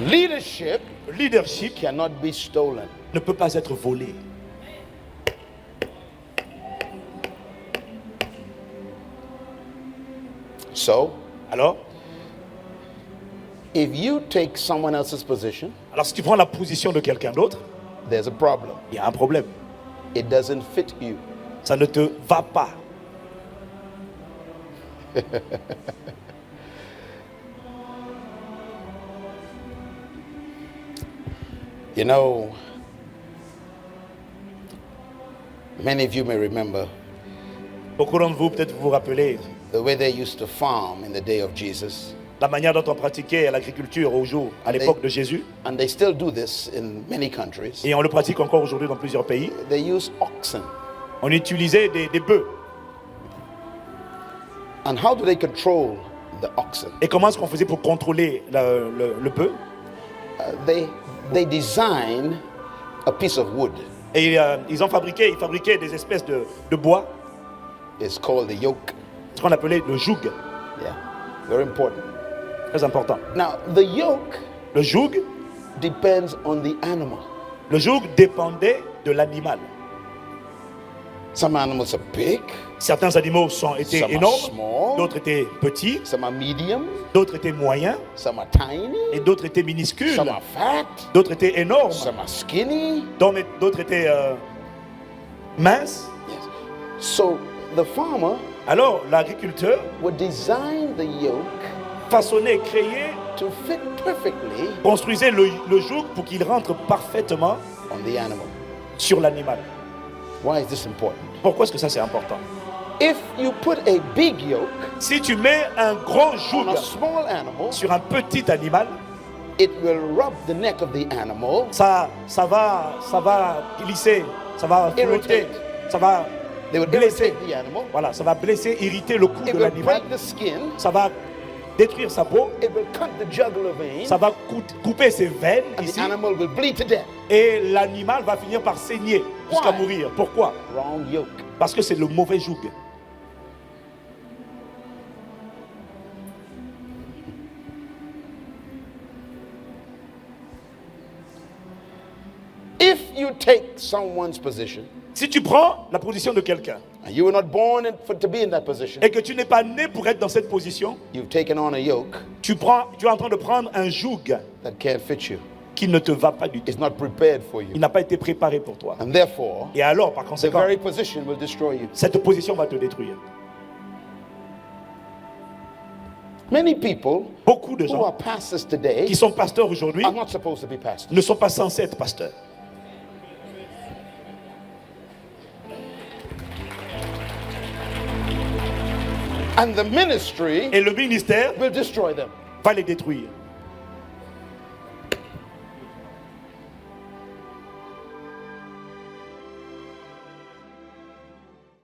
Leadership Le leadership cannot be stolen. ne peut pas être volé. So, Alors if you take someone else's position, si tu prends la position de quelqu'un d'autre, there's a problem. il y a un problème. It doesn't fit you. Ça ne te va pas. You know, many of you may remember Beaucoup d'entre vous, peut-être vous vous rappelez the way they used to farm in the day of Jesus. la manière dont on pratiquait l'agriculture à l'époque de Jésus. And they still do this in many countries. Et on le pratique encore aujourd'hui dans plusieurs pays. They use oxen. On utilisait des bœufs. And how do they control the oxen? Et comment est-ce qu'on faisait pour contrôler le bœuf? They design a piece of wood. Et ils fabriquaient des espèces de bois, It's called the yoke. ce qu'on appelait le joug. Yeah, very important. Très important. Now, the yoke Le joug depends on the animal. dépendait de l'animal. Some animals are big, Certains animaux étaient Some are énormes, small. d'autres étaient petits, some are medium, d'autres étaient moyens, some are tiny, et d'autres étaient minuscules, some are fat, d'autres étaient énormes, some are skinny. d'autres étaient minces. Yes. So the farmer Alors l'agriculteur would design the yoke façonnait, créait, to fit perfectly construisait le joug pour qu'il rentre parfaitement on the animal. sur l'animal. Why is this important? Pourquoi est-ce que ça c'est important? If you put a big yoke Si tu mets un grand joug on a small animal, sur un petit animal, it will rub the neck of the animal, ça va glisser, ça va flotter, Irritate. ça va they would blesser. irritate the animal, Voilà, ça va blesser, irriter le cou it de will l'animal, break the skin, ça va détruire sa peau, it will cut the jugular vein, ça va couper ses veines and the ici, animal will bleed to death. et l'animal va finir par saigner jusqu'à Why? mourir. Pourquoi? Wrong yoke. Parce que c'est le mauvais joug. If you take someone's position, Si tu prends la position de quelqu'un and you were not born to be in that position, et que tu n'es pas né pour être dans cette position, you've taken on a yoke tu es en train de prendre un joug that can't fit you. qui ne te va pas du tout. It's not prepared for Il you. n'a pas été préparé pour toi. And therefore, Et alors, par the conséquent, very position will destroy you. cette position va te détruire. Many people Beaucoup de who gens are pastors today qui sont pasteurs aujourd'hui are not supposed to be pastors. ne sont pas censés être pasteurs. And the ministry Et le ministère will destroy them. va les détruire.